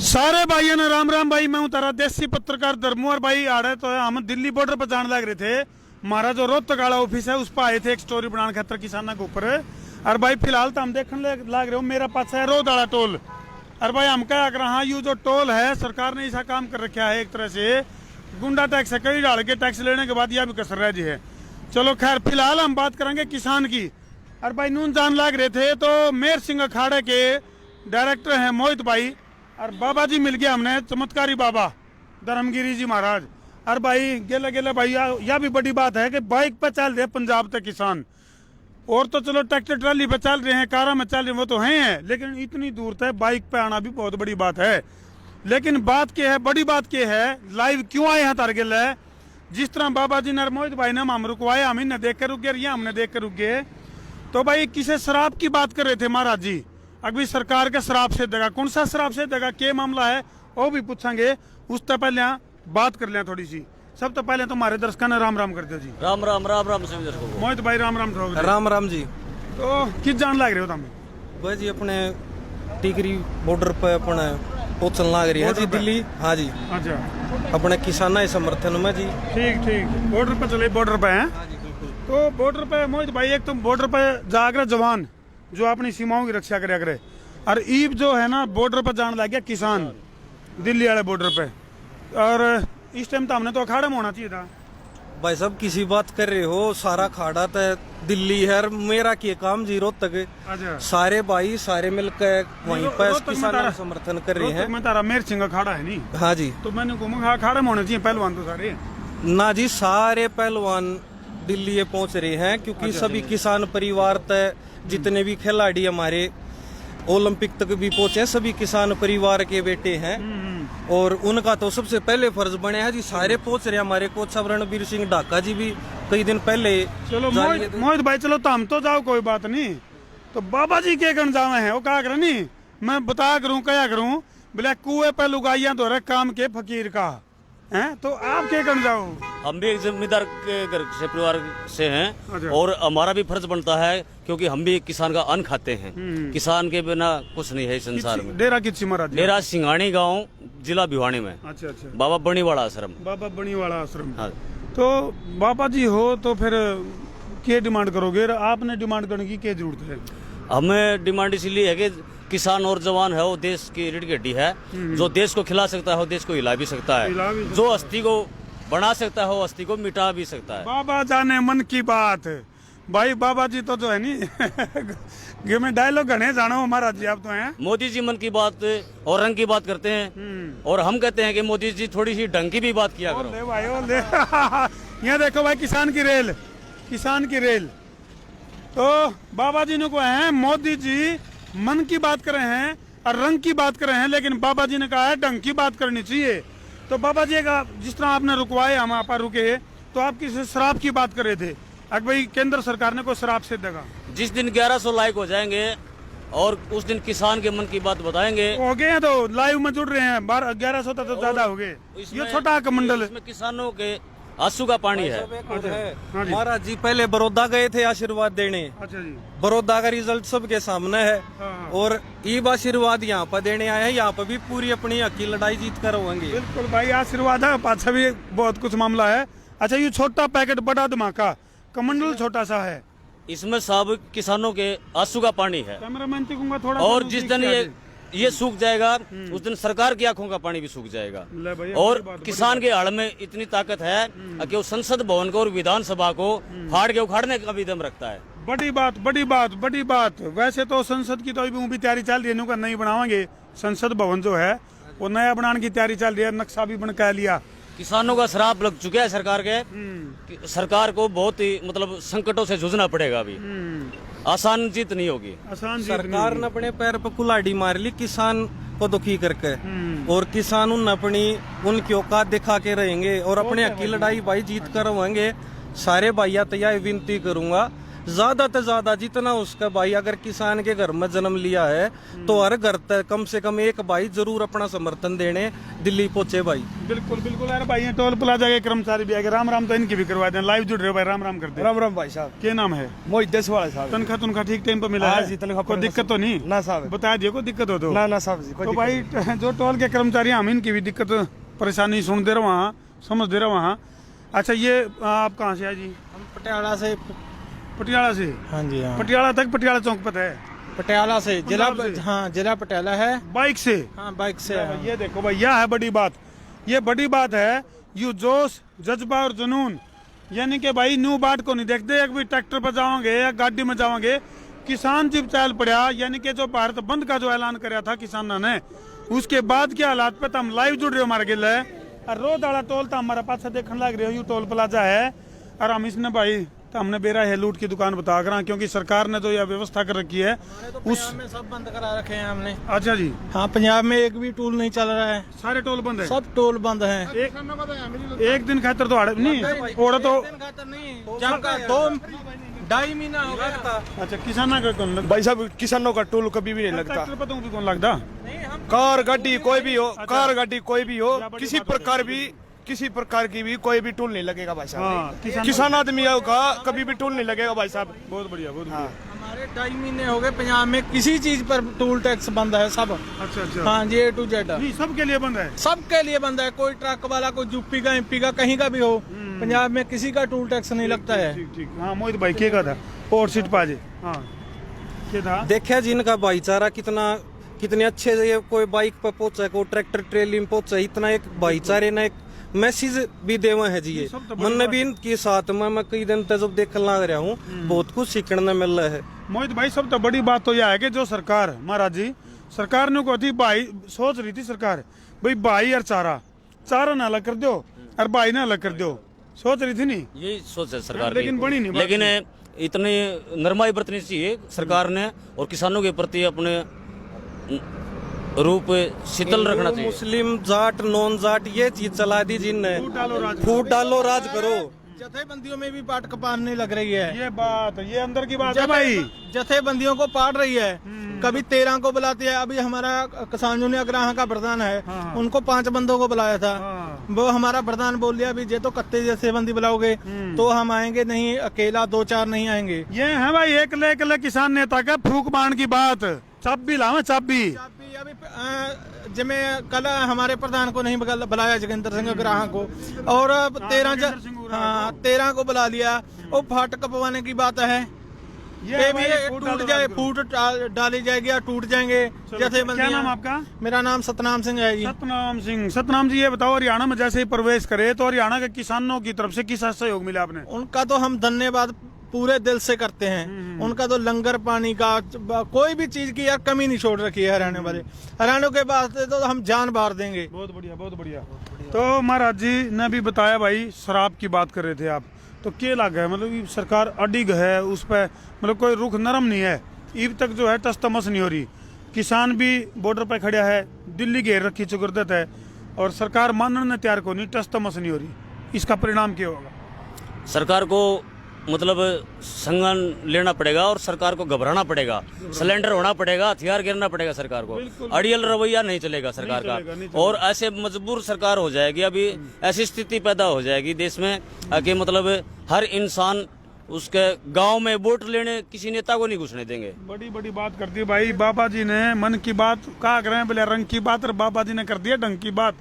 सारे भाइयों ने राम राम भाई। मैं हूं तारा देसी पत्रकार धर्मू और भाई आड़े तो हम दिल्ली बॉर्डर पर जाने लग रहे थे। हमारा जो रोहतक वाला ऑफिस है उस पर आए थे एक स्टोरी बनाने खातर किसानों के ऊपर। और भाई फिलहाल तो हम देखने लग रहे हो मेरा पास है रोड वाला टोल। और भाई हम क्या कर हाँ यू जो टोल है सरकार ने ऐसा काम कर रखा है एक तरह से गुंडा टैक्स है, कई डाल के टैक्स लेने के बाद यह भी कसर रह जी है। चलो खैर फिलहाल हम बात करेंगे किसान की। और भाई नून जान लग रहे थे तो मेर सिंह अखाड़े के डायरेक्टर हैं मोहित भाई और बाबा जी मिल गया हमने, चमत्कारी बाबा धर्मगिरी जी महाराज। और भाई गेले गेले भाई यह भी बड़ी बात है कि बाइक पे चल रहे पंजाब तक किसान। और तो चलो ट्रैक्टर ट्राली पे चल रहे हैं, कारा में चल रहे हैं, वो तो हैं, लेकिन इतनी दूर तक बाइक पे आना भी बहुत बड़ी बात है। लेकिन बात क्या है, बड़ी बात क्या है, लाइव क्यों आए हैं तार गेले। जिस तरह बाबा जी ने मोहित भाई ने हम रुकवाए, हम इन्हें देख कर रुक गए, हमने देख कर रुक गए। तो भाई किसे शराब की बात कर रहे थे महाराज जी, अभी सरकार के शराब से देगा, कौन सा शराब से देगा, क्या मामला है वो भी पूछेंगे। उससे पहले बात कर लें थोड़ी सी। सब तो पहले तो हमारे दर्शकों ने राम राम कर दिया जी। राम राम राम राम सभी दर्शकों को। मोहित भाई राम राम ठोक राम राम जी। तो किस जान लग रहे हो तुम भाई जी अपने टिकरी बॉर्डर पे अपने पहुंचने लग रही है जी दिल्ली। हाँ जी, अच्छा अपने किसाना समर्थन में जी। ठीक ठीक, बॉर्डर पे चले, बॉर्डर पे हैं। हाँ जी बिल्कुल। तो बॉर्डर पे मोहित भाई एक तो बॉर्डर पे जाकर जवान जो अपनी सीमाओं की रक्षा करे करे, और ईब जो है ना बॉर्डर पर जाने लग गया किसान दिल्ली वाले बॉर्डर पे। और इस टाइम तो हमने तो अखाड़े में होना चाहिए था। भाई साहब किसी बात कर रहे हो, सारा खाड़ा तो दिल्ली है, मेरा क्या काम जी रोहतक। अच्छा सारे भाई सारे मिलकर वहीं पर रोहतक में किसानों तारा- का समर्थन कर रहे रोहतक हैं। में तारा मेर सिंह अखाड़ा है नहीं, हाँ जी। तो मैंने घूमा अखाड़े में होने चाहिए पहलवान तो सारे। ना जी सारे पहलवान दिल्ली ये पहुंच रहे हैं क्योंकि सभी किसान परिवार तय जितने भी खिलाड़ी हमारे ओलंपिक तक भी पहुंचे हैं, सभी किसान परिवार के बेटे हैं। और उनका तो सबसे पहले फर्ज बने हैं जी, सारे पहुंच रहे हैं। हमारे कोच साहब रणबीर सिंह ढाका जी भी कई दिन पहले। चलो मोहित भाई चलो तो हम तो जाओ, कोई बात नहीं। तो बाबा जी के गण जावे हैं वो क्या करे नहीं, मैं बता करूं क्या करूं, बोले कुएं पे लुगाइया तो रहे काम के फकीर का हैं। तो आप क्या गण जाओ। हम भी एक जमींदार के घर से परिवार से हैं अच्छा। और हमारा भी फर्ज बनता है क्योंकि हम भी किसान का अन्न खाते हैं। किसान के बिना कुछ नहीं है इस संसार में। डेरा किसी महाराज जी? डेरा सिंघानी गांव जिला भिवानी में, अच्छा अच्छा, बाबा बणीवाड़ा आश्रम। बाबा बणीवाड़ा आश्रम। हाँ। तो बाबा जी हो तो फिर क्या डिमांड करोगे, आपने डिमांड करने की क्या जरूरत है। हमें डिमांड इसीलिए है कि किसान और जवान है वो देश की रीढ़ की हड्डी है। जो देश को खिला सकता है वो देश को हिला भी सकता हिला भी है, सकता जो अस्थि को बना सकता है वो अस्थि को मिटा भी सकता है। बाबा जाने मन की बात भाई। बाबा जी तो जो है नी में डायलॉग घने जानो महाराज जी आप तो हैं। मोदी जी मन की बात और रंग की बात करते हैं और हम कहते हैं कि मोदी जी थोड़ी सी ढंग की भी बात किया करो। ले भाई ओ ले यहाँ देखो भाई किसान की रेल, किसान की रेल। तो बाबा जी ने को है मोदी जी मन की बात कर रहे हैं और रंग की बात कर रहे हैं, लेकिन बाबा जी ने कहा है ढंग की बात करनी चाहिए। तो बाबा जी का जिस तरह आपने रुकवाए हम आप रुके, तो आप किसी शराब की बात कर रहे थे। अगर भाई केंद्र सरकार ने कोई शराब से देगा, जिस दिन 1100 लाइक हो जाएंगे और उस दिन किसान के मन की बात बताएंगे। हो गए हैं तो लाइव में जुड़ रहे हैं, 1100 तक तो ज्यादा हो गए। ये छोटा कमंडल इसमें किसानों के आंसू का पानी है। हाँ जी। महाराज जी पहले बड़ौदा गए थे आशीर्वाद देने। अच्छा जी। बड़ौदा का रिजल्ट सबके सामने है। हाँ। और ईब आशीर्वाद यहाँ पर देने आए हैं, यहाँ पर भी पूरी अपनी हक की लड़ाई जीत कर होंगे। बिल्कुल भाई आशीर्वाद है, पाछा भी बहुत कुछ मामला है। अच्छा ये छोटा पैकेट बड़ा धमाका, कमंडल छोटा सा है, इसमें सब किसानों के आंसू का पानी है। कैमरामैन दिखूंगा थोड़ा। और जिस दिन ये सूख जाएगा उस दिन सरकार की आंखों का पानी भी सूख जाएगा। ले भैया, और बड़ी बात, किसान के हड़ में इतनी ताकत है कि वो संसद भवन को और विधानसभा को फाड़ के उखाड़ने का भी दम रखता है। बड़ी बात बड़ी बात बड़ी बात। वैसे तो संसद की तो अभी भी तैयारी चल रही है, इनका नहीं बनावांगे संसद भवन जो है वो नया बनाने की तैयारी चल रही है, नक्शा भी बना लिया। किसानों का श्राप लग चुका है सरकार के कि सरकार को बहुत ही मतलब संकटों से जूझना पड़ेगा। अभी आसान जीत नहीं होगी। आसान सरकार ने अपने पैर पर कुल्हाड़ी मार ली किसान को दुखी करके, और किसान उन अपनी उनकी औकात दिखा के रहेंगे और अपने हक की लड़ाई भाई जीत कर होंगे। सारे भाइया तैयार विनती करूंगा, ज्यादा से ज्यादा जितना उसका भाई, अगर किसान के घर में जन्म लिया है तो हर घर तक कम से कम एक भाई जरूर अपना समर्थन देने दिल्ली पहुंचे भाई। बिल्कुल बिल्कुल। अरे भाई ये टोल प्लाजा के कर्मचारी भी आगे, राम राम तो इनकी भी करवा दें। लाइव जुड़ रहे हो भाई, राम राम करते। राम राम भाई साहब। क्या नाम है? मोहित देसवाड़ा साहब। तनख्वाह तुनख्वाह ठीक टाइम पर मिला हाँ है? जी, तनख्वाह कोई दिक्कत तो नहीं ना साहब? बता दियो कोई दिक्कत हो तो। ना साहब जी, कोई तो दिक्कत भाई जो टोल के कर्मचारी हम इनकी भी दिक्कत परेशानी सुन दे रहे वहाँ, समझ दे रहे वहाँ। अच्छा ये आप कहाँ से है जी? हम पटियाला से। पटियाला से? हाँ जी हाँ। पटियाला तक, पटियाला चौक पता है? पटियाला से जिला, पंजाब से? हाँ जिला पटियाला है। बाइक से? हाँ बाइक से। हाँ। ये देखो भाई, यह है बड़ी बात। ये बड़ी बात है, यू जोश जज्बा और जुनून, यानी कि भाई न्यू बाट को नहीं देखते। एक भी ट्रैक्टर पर जाओगे या गाड़ी में जाओगे, किसान जब चल पड़ा, यानी कि जो भारत बंद का जो ऐलान कराया था किसानों ने, उसके बाद के हालात पे हम लाइव जुड़ रहे हो हमारे गिल है। और रोड वाला टोल तो हमारा पास देखने लग रहे हो, यू टोल प्लाजा है। और हम इसने भाई तो हमने बेरा है लूट की दुकान बता कर, क्योंकि सरकार ने जो यह व्यवस्था कर रखी है उस में सब बंद करा रखे हैं हमने। अच्छा जी। हाँ पंजाब में एक भी टोल नहीं चल रहा है, सारे टोल बंद है? सब टोल बंद है। एक दिन खातर तो नहीं ओड़ा तो। जब का 2-2.5 महीना हो गया। अच्छा किसाना का कौन लगता? भाई साहब किसानों का टोल कभी भी नहीं लगता। ट्रैक्टर पर तो भी कौन लगता? कार गाड़ी कोई भी हो, कार गाड़ी कोई भी हो, किसी प्रकार की भी कोई भी टोल नहीं लगेगा भाई हाँ, साहब। किसान आदमी का कभी भी टोल नहीं लगेगा भाई साहब। बहुत बढ़िया, बहुत बढ़िया। हमारे 2.5 महीने हो गए पंजाब में किसी चीज पर टोल टैक्स बंद है सब। अच्छा अच्छा। हाँ जी A to Z नहीं सबके लिए बंद है? सबके लिए बंद है। कोई ट्रक वाला, कोई यूपी का, MP का, कहीं का भी हो, पंजाब में किसी का टोल टैक्स नहीं लगता है। ठीक ठीक। हाँ मोहित भाई क्या था और सीट पाजे? हाँ क्या था? देखा जी इनका भाईचारा कितने अच्छे से, ये कोई बाइक पर पहुंचा, कोई ट्रैक्टर ट्रेली में पहुंचा, इतना एक भाईचारे ने एक मैसेज भी देवा है जी। ये मन भी इनके साथ में मैं कई दिन तक जब देखने लग रहा हूँ, बहुत कुछ सीखने मिल रहा है। मोहित भाई सब तो बड़ी बात तो यह है कि जो सरकार महाराज जी, सरकार ने को थी भाई सोच रही थी सरकार, भाई भाई और चारा ना अलग कर दो और भाई ना अलग कर दो, सोच रही थी नहीं? यही सोच है सरकार की। लेकिन बनी नहीं बात। लेकिन इतनी नरमाई बरतनी चाहिए सरकार ने, और किसानों के प्रति अपने रूप शीतल रखना चाहिए। मुस्लिम जाट नॉन जाट ये चीज चला दी जिनने, फूट डालो राज करो। जथेबंदियों में भी पाट कपाड़ने लग रही है। ये बात, ये अंदर की बात है भाई। जथेबंदियों को पाट रही है, कभी 13 को बुलाती है। अभी हमारा किसान यूनियन अग्रह का प्रधान है, उनको 5 बंदों को बुलाया था। वो हमारा प्रधान बोल दिया अभी ये तो कत्ते जैसे बंदी बुलाओगे तो हम आएंगे नहीं, अकेला 2-4 नहीं आएंगे। ये है भाई एक किसान नेता का फूक बाण की बात। चाबी लावे चाबी। अभी जिमे कल हमारे प्रधान को नहीं बुलाया, जोगिंदर सिंह अग्रह को, और 13 को बुला लिया। वो फाटक कपवाने की बात है, ये भी टूट जाए, फूट डाली जाएगी या टूट जाएंगे जैसे। क्या नाम आपका? मेरा नाम सतनाम सिंह है जी। सतनाम सिंह। सतनाम जी ये बताओ, हरियाणा में जैसे ही प्रवेश करे तो हरियाणा के किसानों की तरफ से किस सहयोग मिला आपने? उनका तो हम धन्यवाद पूरे दिल से करते हैं। उनका तो लंगर पानी का कोई भी चीज की यार कमी नहीं छोड़ रखी है हरियाणा वाले। हरियाणा के वास्ते तो हम जान बार देंगे। बहुत बढ़िया, बहुत बढ़िया। तो महाराज जी ने भी बताया भाई, शराब की बात कर रहे थे आप, तो क्या लगा है मतलब सरकार अडिग है उस पर, मतलब कोई रुख नरम नहीं है अब तक जो है, टस तमस नहीं हो रही। किसान भी बॉर्डर पर खड़ा है, दिल्ली घेर रखी चुकरदत है, और सरकार मानने तैयार को नहीं, टस तमस नहीं हो रही। इसका परिणाम क्या होगा? सरकार को मतलब संज्ञान लेना पड़ेगा और सरकार को घबराना पड़ेगा, सिलेंडर होना पड़ेगा, हथियार गिरना पड़ेगा सरकार को। अड़ियल रवैया नहीं चलेगा सरकार का, और ऐसे मजबूर सरकार हो जाएगी। अभी ऐसी स्थिति पैदा हो जाएगी देश में कि मतलब हर इंसान उसके गांव में वोट लेने किसी नेता को नहीं घुसने देंगे। बड़ी बड़ी बात कर दी भाई। बाबा जी ने मन की बात कहा करें, बोले रंग की बात, और बाबा जी ने कर दिया ढंग की बात।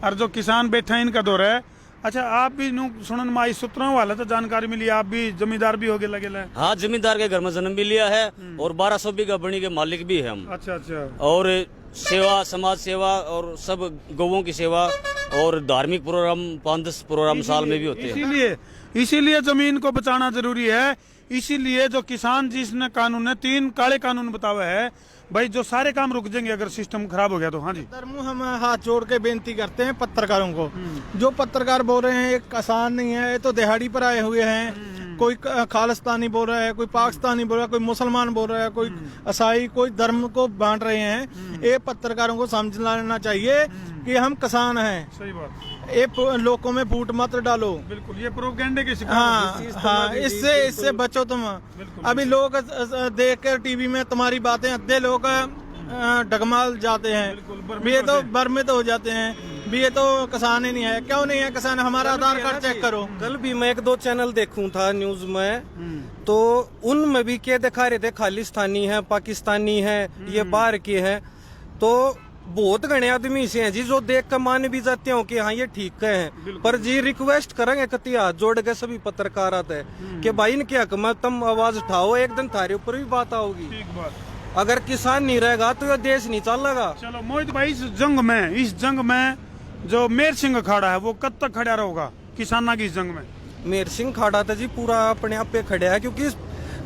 और जो किसान बैठे हैं इनका दौर है। अच्छा आप भी सुनन में आई सूत्रों वाला तो जानकारी मिली, आप भी जमींदार भी होगे लगे? हाँ जमींदार के घर में जन्म भी लिया है, और 1200 बीघा बनी के मालिक भी है हम। अच्छा अच्छा। और सेवा, समाज सेवा और सब गौओं की सेवा और धार्मिक प्रोग्राम 5-10 प्रोग्राम साल में भी होते हैं। इसीलिए जमीन को बचाना जरूरी है। इसीलिए जो किसान जिसने कानून ने 3 काले कानून बतावे है भाई, जो सारे काम रुक जाएंगे अगर सिस्टम खराब हो गया तो। हाँ जी हम हाथ जोड़ के बेनती करते हैं पत्रकारों को, जो पत्रकार बोल रहे हैं ये किसान नहीं है, ये तो दिहाड़ी पर आए हुए हैं। कोई खालिस्तानी बोल रहा है, कोई पाकिस्तानी बोल रहा है, कोई मुसलमान बोल रहा है, कोई ईसाई, कोई धर्म को बांट रहे हैं। ये पत्रकारों को समझ लेना चाहिए कि हम किसान हैं। सही बात। ये लोगों में फूट मत डालो। बिल्कुल, ये प्रोपेगेंडे के शिकार हाँ हाँ, इससे बचो तुम। अभी लोग देख कर टीवी में तुम्हारी बातें, अद्धे लोग डगमाल जाते हैं, भी ये तो भ्रमित हो जाते हैं भी ये तो किसान ही नहीं है। क्यों नहीं है किसान? हमारा आधार कार्ड चेक करो। कल भी मैं 1-2 चैनल देखूं था न्यूज में, तो उनमें भी क्या दिखा रहे थे, खालिस्तानी है, पाकिस्तानी है, ये बाहर के हैं। तो बहुत घने आदमी से हैं जी जो देख कर मान भी जाते हो कि हाँ ये ठीक है, पर जी रिक्वेस्ट करेंगे कति हाथ जोड़ के सभी पत्रकार आते हैं कि भाई इनके हक में तुम आवाज उठाओ, एक दिन थारे ऊपर भी बात आओगी। ठीक बात। अगर किसान नहीं रहेगा तो ये देश नहीं चलेगा। चलो मोहित भाई, इस जंग में जो मेर सिंह अखाड़ा है वो कब तक खड़ा रहेगा किसाना की इस जंग में? मेर सिंह खाड़ा था जी पूरा अपने आप पे खड़ा है, क्योंकि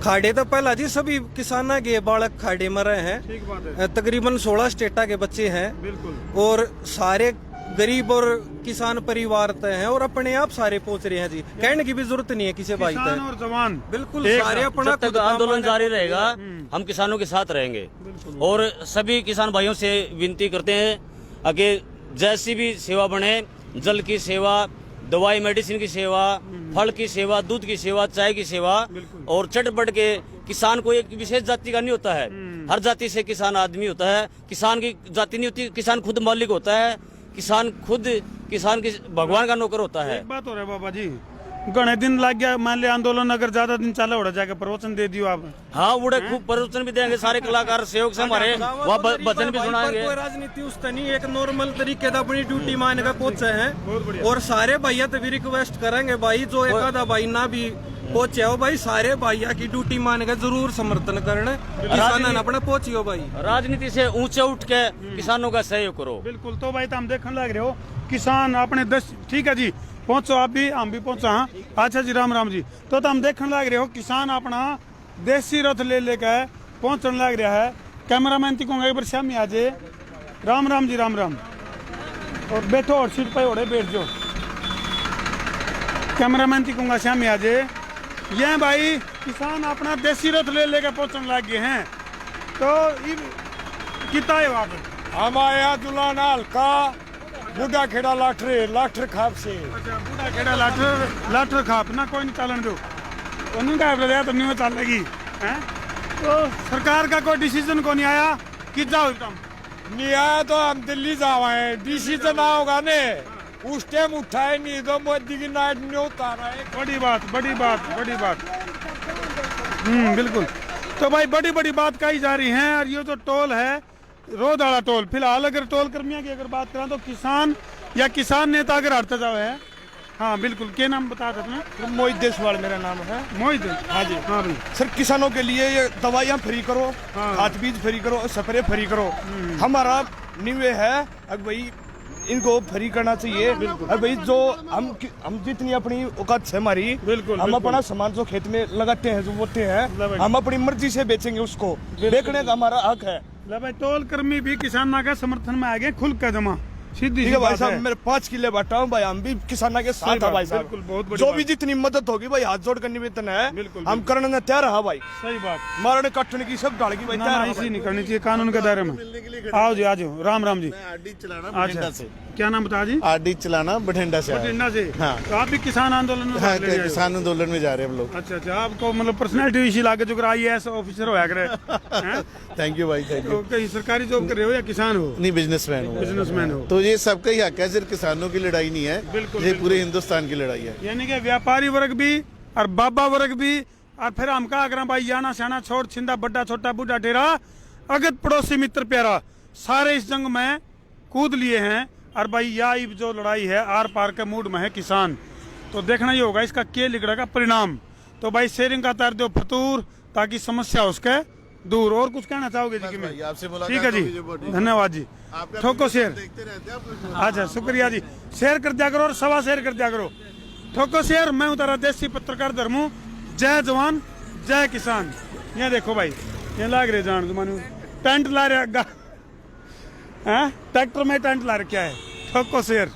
खाड़े तो पहला जी सभी किसाना के बालक खाड़े में रहे हैं। ठीक बात है। तकरीबन 16 स्टेटा के बच्चे हैं। बिल्कुल। और सारे गरीब और किसान परिवार तय हैं और अपने आप सारे पहुंच रहे हैं जी। कहने की भी जरूरत नहीं है किसी भाई किसान तय। और जवान बिल्कुल एक सारे साथ। अपना जब तक खुद का आंदोलन माने- जारी रहेगा हम किसानों के साथ रहेंगे। और सभी किसान भाइयों से विनती करते हैं कि जैसी भी सेवा बने, जल की सेवा, दवाई मेडिसिन की सेवा, फल की सेवा, दूध की सेवा, चाय की सेवा, और चट बढ़ के किसान कोई एक विशेष जाति का नहीं होता है। हर जाति से किसान आदमी होता है। किसान की जाति नहीं होती, किसान खुद मालिक होता है। किसान की भगवान का नौकर होता है। एक बात हो रहा है बाबा जी, घने दिन लग गया, मान लिया आंदोलन अगर ज्यादा दिन चला उड़ा जाके प्रवचन दे दियो आप। हाँ, उड़े खूब प्रवचन भी देंगे, सारे कलाकार सहयोग से हमारे वहाँ भजन भी सुनाएंगे। कोई राजनीति उसका नहीं, एक नॉर्मल तरीके से अपनी ड्यूटी मान कर पहुंचे हैं। और सारे भैया तो भी रिक्वेस्ट करेंगे भाई, जो एक आधा भाई ना भी पहुंचे हो भाई, सारे भैया की ड्यूटी मान कर जरूर समर्थन करने, किसान अपना पहुंचियो भाई। राजनीति से ऊंचे उठ के किसानों का सहयोग करो। बिल्कुल। तो भाई तो हम देखने लग रहे हो किसान अपने ठीक है जी, पहुंचो आप भी, हम भी पहुंचा। हाँ अच्छा जी, राम राम जी। तो हम देखने लग रहे हो किसान अपना देसी रथ ले लेकर पहुंचने लग रहा है। कैमरामैन को एक बार शामी आ जाए। राम राम जी, राम राम। और बैठो और सीट पे ओढ़े बैठ जाओ। कैमरामैन को शामी आ जाए। ये भाई किसान अपना देसी रथ ले लेकर पहुंचने लग गए हैं। तो कितना है वहाँ पे? हमारे यहाँ दुलाना हल्का बूढ़ा खेड़ा लाठर खाप से। अच्छा, बूढ़ा खेड़ा लाठर खाप ना, कोई नहीं चालन दो उन्होंने कहा तो नहीं चलेगी हैं। तो सरकार का कोई डिसीजन को नहीं आया कि जाओ तुम? नहीं आया तो हम दिल्ली जावाए, डिसीजन होगा ने उस टाइम उठाए नहीं तो मोदी की नाइट नहीं उतारा है। बड़ी बात। बिल्कुल। तो भाई बड़ी बात कही जा रही है। और ये जो टोल है रोदाड़ा टोल, फिलहाल अगर टोल कर्मियों की अगर बात करें तो किसान नेता अगर हटता जाओ है। हाँ बिल्कुल। क्या नाम बता सकते? मोहित देसवाल मेरा नाम है। मोहित। हाँ जी। हाँ भाई। सर किसानों के लिए ये दवाइयाँ फ्री करो, खाद बीज फ्री करो, स्प्रे फ्री करो। हमारा निवे है अब भाई इनको फ्री करना चाहिए। अब भाई जो हम जितनी अपनी औकात है हमारी, बिल्कुल, हम अपना सामान जो खेत में लगाते हैं, जो बोते हैं, हम अपनी मर्जी से बेचेंगे, उसको बेचने का हमारा हक है। भाई टोल कर्मी भी किसानों के समर्थन में आ गए, खुल का जमा सीधी ठीक है भाई साहब, मेरे 5 किले बांटा हूँ भाई, हम भी किसानों के साथ है भाई साहब। बिल्कुल, बहुत बड़ी जो बात भी जितनी मदद होगी भाई हाथ जोड़ कर निवेदन है, बिल्कुल, हम करने में तैयार है भाई। सही बात। मारने काटने की सब डाल की भाई ना तैयार है ऐसी भाई। नहीं करनी चाहिए, कानून के दायरे में आओ जी, आ जाओ। राम राम जी। आरडी चलाना अच्छा, बठिंडा से। क्या नाम बता जी? आरडी चलाना बठिंडा से आया। बठिंडा से। हाँ। तो आप भी किसान आंदोलन में हाँ, भाग ले रहे हो? किसान आंदोलन में जा रहे हैं हम लोग। अच्छा, आपको मतलब पर्सनैलिटी इसी लागे जो IAS ऑफिसर होया करे हैं? थैंक यू भाई, थैंक तो यू। कहीं सरकारी जॉब कर रहे हो या किसान हो? नहीं, बिजनेसमैन हूँ। बिजनेसमैन हो। तो ये सबका ही हक है, सिर्फ किसानों की लड़ाई नहीं है, बिल्कुल, ये बिल्कुल। पूरे हिंदुस्तान की लड़ाई है। यानी कि व्यापारी वर्ग भी और बाबा वर्ग भी, और फिर हम कहा करें भाई याना शाना छोड़ छिंदा बड्डा छोटा बूढ़ा टेरा अगत पड़ोसी मित्र प्यारा, सारे इस जंग में कूद लिए हैं। और भाई यह जो लड़ाई है आर पार के मूड में है किसान। तो देखना ही होगा इसका क्या लिखड़ेगा परिणाम। तो भाई शेयरिंग का तार दो फतूर ताकि समस्या उसके दूर। और कुछ कहना चाहोगे जी? कि भाई, आपसे मुलाकात ठीक है जी, होगी जो बड़ी- धन्यवाद जी। आपका ठोको शेयर। देखते रहते हैं आप लोग। अच्छा, शुक्रिया जी। शेयर कर दिया करो और सवा शेयर कर दिया करो। ठोको शेयर। मैं हूँ तारा देसी पत्रकार धर्मू। जय जवान जय किसान। ये देखो भाई, ये लाग रहे जान जमानू टेंट ला रहा, ट्रैक्टर में टेंट ला रखा है। ठोको शेयर।